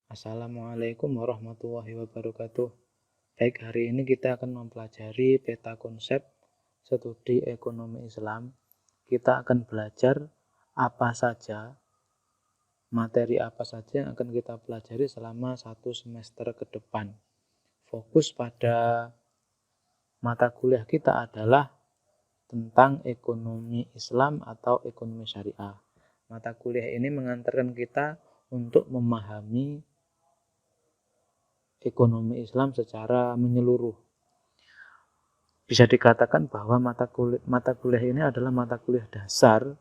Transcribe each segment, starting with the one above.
Assalamualaikum warahmatullahi wabarakatuh. Baik, hari ini kita akan mempelajari peta konsep studi ekonomi Islam. Kita akan belajar materi apa saja yang akan kita pelajari selama 1 semester ke depan. Fokus pada mata kuliah kita adalah tentang ekonomi Islam atau ekonomi syariah. Mata kuliah ini mengantarkan kita untuk memahami ekonomi Islam secara menyeluruh. Bisa dikatakan bahwa mata kuliah ini adalah mata kuliah dasar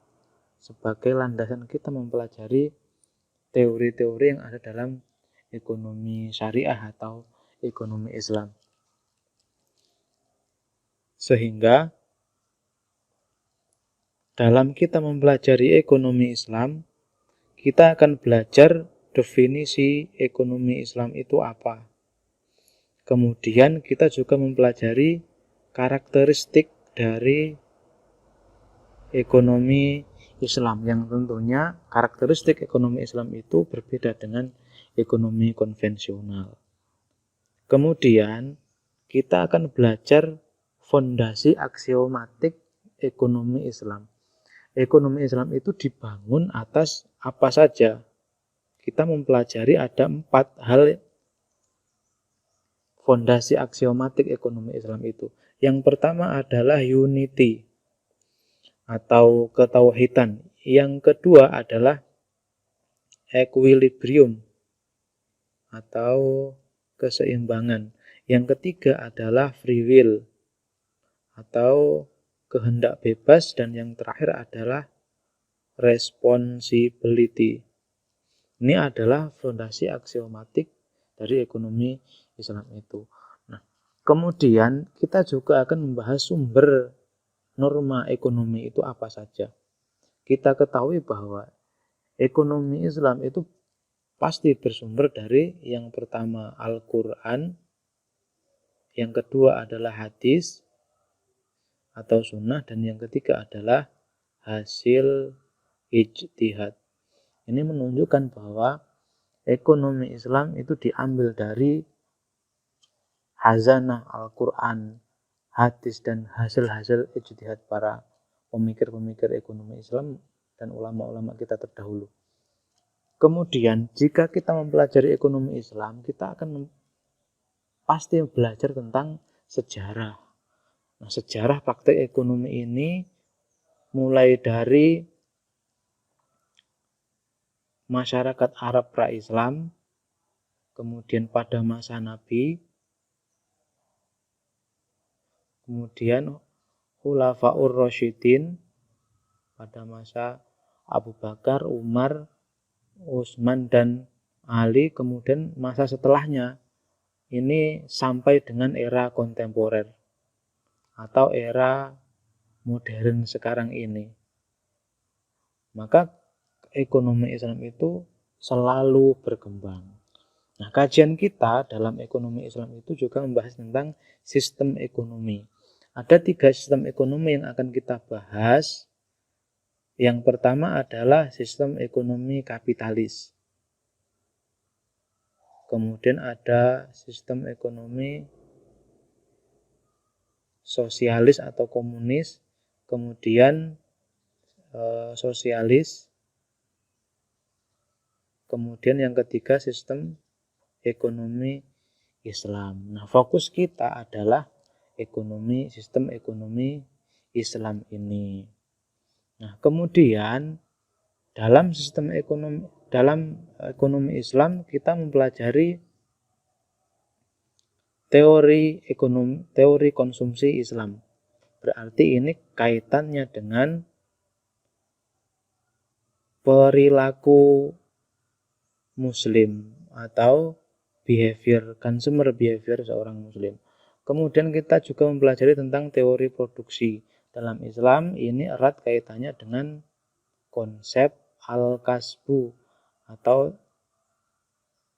sebagai landasan kita mempelajari teori-teori yang ada dalam ekonomi syariah atau ekonomi Islam. Sehingga dalam kita mempelajari ekonomi Islam, kita akan belajar definisi ekonomi Islam itu apa. Kemudian kita juga mempelajari karakteristik dari ekonomi Islam yang tentunya karakteristik ekonomi Islam itu berbeda dengan ekonomi konvensional. Kemudian kita akan belajar fondasi aksiomatik ekonomi Islam. Ekonomi Islam itu dibangun atas apa saja? Kita mempelajari ada 4 hal fondasi aksiomatik ekonomi Islam itu. Yang pertama adalah unity atau ketauhidan. Yang kedua adalah equilibrium atau keseimbangan. Yang ketiga adalah free will atau kehendak bebas, dan yang terakhir adalah responsibility. Ini adalah fondasi aksiomatik dari ekonomi Islam itu. Nah, kemudian kita juga akan membahas sumber norma ekonomi itu apa saja. Kita ketahui bahwa ekonomi Islam itu pasti bersumber dari yang pertama Al-Quran, yang kedua adalah hadis atau sunnah, dan yang ketiga adalah hasil ijtihad. Ini menunjukkan bahwa ekonomi Islam itu diambil dari hazanah Al-Quran, hadis, dan hasil-hasil ijtihad para pemikir-pemikir ekonomi Islam dan ulama-ulama kita terdahulu. Kemudian jika kita mempelajari ekonomi Islam, kita akan pasti belajar tentang sejarah. Nah, sejarah praktek ekonomi ini mulai dari masyarakat Arab pra-Islam, kemudian pada masa Nabi, kemudian Khulafaur Rasyidin pada masa Abu Bakar, Umar, Utsman, dan Ali, kemudian masa setelahnya ini sampai dengan era kontemporer atau era modern sekarang ini. Maka ekonomi Islam itu selalu berkembang. Nah, kajian kita dalam ekonomi Islam itu juga membahas tentang sistem ekonomi. Ada 3 sistem ekonomi yang akan kita bahas. Yang pertama adalah sistem ekonomi kapitalis. Kemudian ada sistem ekonomi sosialis atau komunis, kemudian sosialis, kemudian yang ketiga sistem ekonomi Islam. Nah, fokus kita adalah sistem ekonomi Islam ini. Nah, kemudian dalam ekonomi Islam kita mempelajari teori konsumsi Islam. Berarti ini kaitannya dengan perilaku muslim atau consumer behavior seorang muslim. Kemudian kita juga mempelajari tentang teori produksi. Dalam Islam ini erat kaitannya dengan konsep al-kasbu atau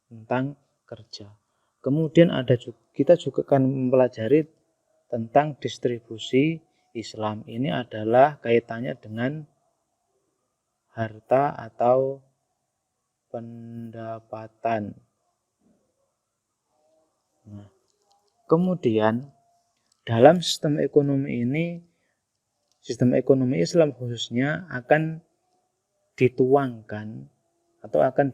tentang kerja. Kemudian kita juga akan mempelajari tentang distribusi Islam. Ini adalah kaitannya dengan harta atau pendapatan. Nah, kemudian dalam sistem ekonomi ini, sistem ekonomi Islam khususnya akan dituangkan atau akan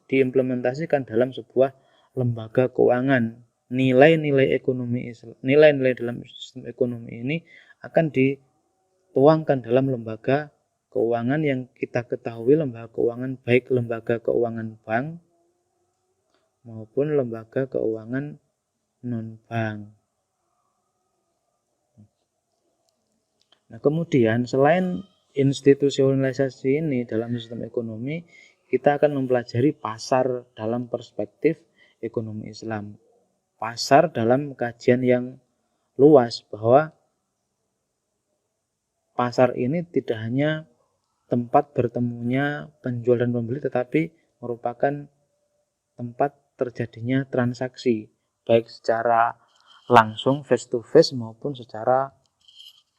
diimplementasikan dalam sebuah lembaga keuangan. Nilai-nilai ekonomi Islam, nilai-nilai dalam sistem ekonomi ini akan dituangkan dalam lembaga keuangan yang kita ketahui lembaga keuangan, baik lembaga keuangan bank maupun lembaga keuangan non-bank. Nah, kemudian selain institusionalisasi ini dalam sistem ekonomi, kita akan mempelajari pasar dalam perspektif ekonomi Islam. Pasar dalam kajian yang luas, bahwa pasar ini tidak hanya tempat bertemunya penjual dan pembeli, tetapi merupakan tempat terjadinya transaksi, baik secara langsung face to face maupun secara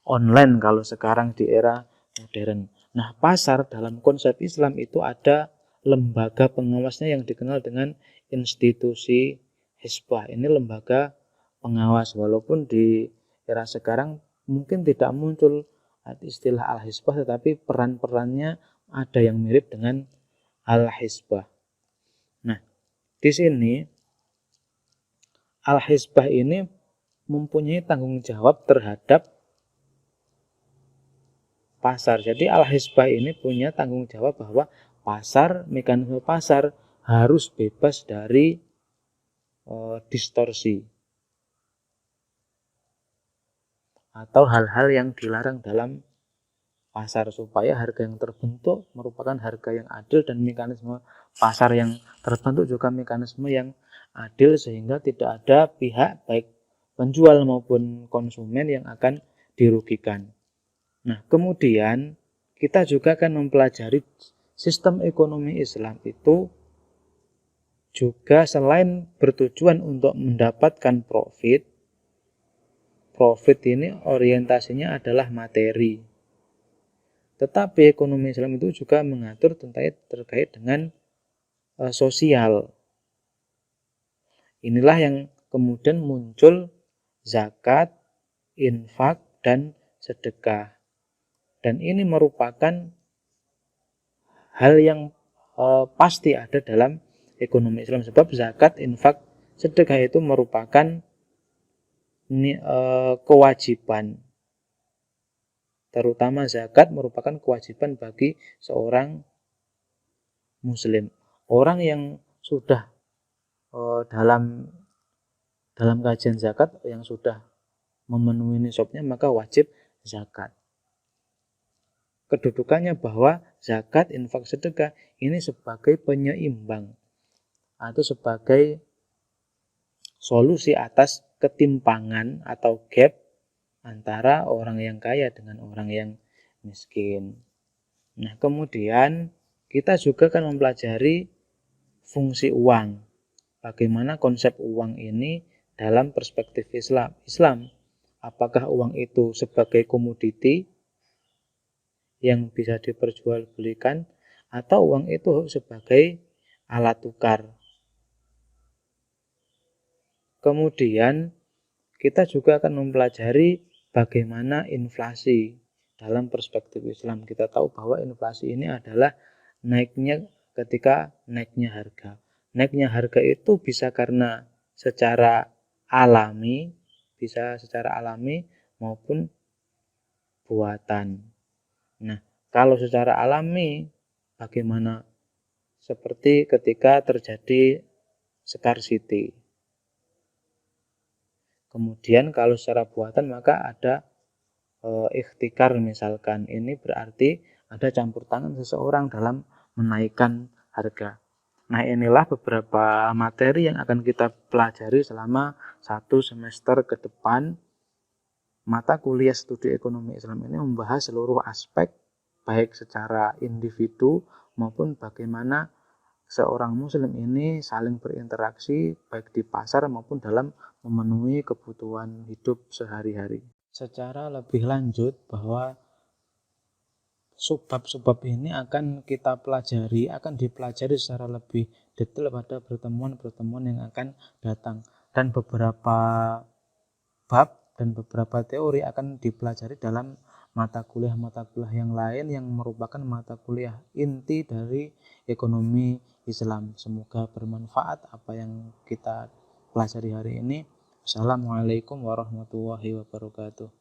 online kalau sekarang di era modern. Nah, pasar dalam konsep Islam itu ada lembaga pengawasnya yang dikenal dengan institusi Hizbah. Ini lembaga pengawas, walaupun di era sekarang mungkin tidak muncul istilah Al-Hizbah, tetapi peran-perannya ada yang mirip dengan Al-Hizbah. Nah, di sini Al-Hizbah ini mempunyai tanggung jawab terhadap pasar. Jadi Al-Hizbah ini punya tanggung jawab bahwa pasar, mekanisme pasar harus bebas dari distorsi atau hal-hal yang dilarang dalam pasar, supaya harga yang terbentuk merupakan harga yang adil dan mekanisme pasar yang terbentuk juga mekanisme yang adil, sehingga tidak ada pihak baik penjual maupun konsumen yang akan dirugikan. Nah, kemudian kita juga akan mempelajari sistem ekonomi Islam itu juga selain bertujuan untuk mendapatkan profit ini orientasinya adalah materi. Tetapi ekonomi Islam itu juga mengatur terkait dengan sosial. Inilah yang kemudian muncul zakat, infak, dan sedekah. Dan ini merupakan hal yang pasti ada dalam ekonomi Islam, sebab zakat, infak, sedekah itu merupakan kewajiban. Terutama zakat merupakan kewajiban bagi seorang muslim. Orang yang sudah dalam kajian zakat yang sudah memenuhi nisabnya, maka wajib zakat. Kedudukannya bahwa zakat, infak, sedekah ini sebagai penyeimbang atau sebagai solusi atas ketimpangan atau gap antara orang yang kaya dengan orang yang miskin. Nah, kemudian kita juga akan mempelajari fungsi uang. Bagaimana konsep uang ini dalam perspektif Islam. Apakah uang itu sebagai komoditi yang bisa diperjualbelikan, atau uang itu sebagai alat tukar. Kemudian kita juga akan mempelajari bagaimana inflasi dalam perspektif Islam. Kita tahu bahwa inflasi ini adalah naiknya ketika naiknya harga. Naiknya harga itu bisa karena secara alami, maupun buatan. Nah, kalau secara alami bagaimana? Seperti ketika terjadi scarcity. Kemudian kalau secara buatan maka ada ikhtikar misalkan. Ini berarti ada campur tangan seseorang dalam menaikkan harga. Nah, inilah beberapa materi yang akan kita pelajari selama 1 semester ke depan. Mata kuliah studi ekonomi Islam ini membahas seluruh aspek, baik secara individu maupun bagaimana seorang muslim ini saling berinteraksi baik di pasar maupun dalam memenuhi kebutuhan hidup sehari-hari. Secara lebih lanjut, bahwa subbab-subbab ini akan dipelajari secara lebih detail pada pertemuan-pertemuan yang akan datang. dan beberapa bab dan beberapa teori akan dipelajari dalam mata kuliah yang lain yang merupakan mata kuliah inti dari ekonomi Islam. Semoga bermanfaat apa yang kita pelajari hari ini. Assalamualaikum warahmatullahi wabarakatuh.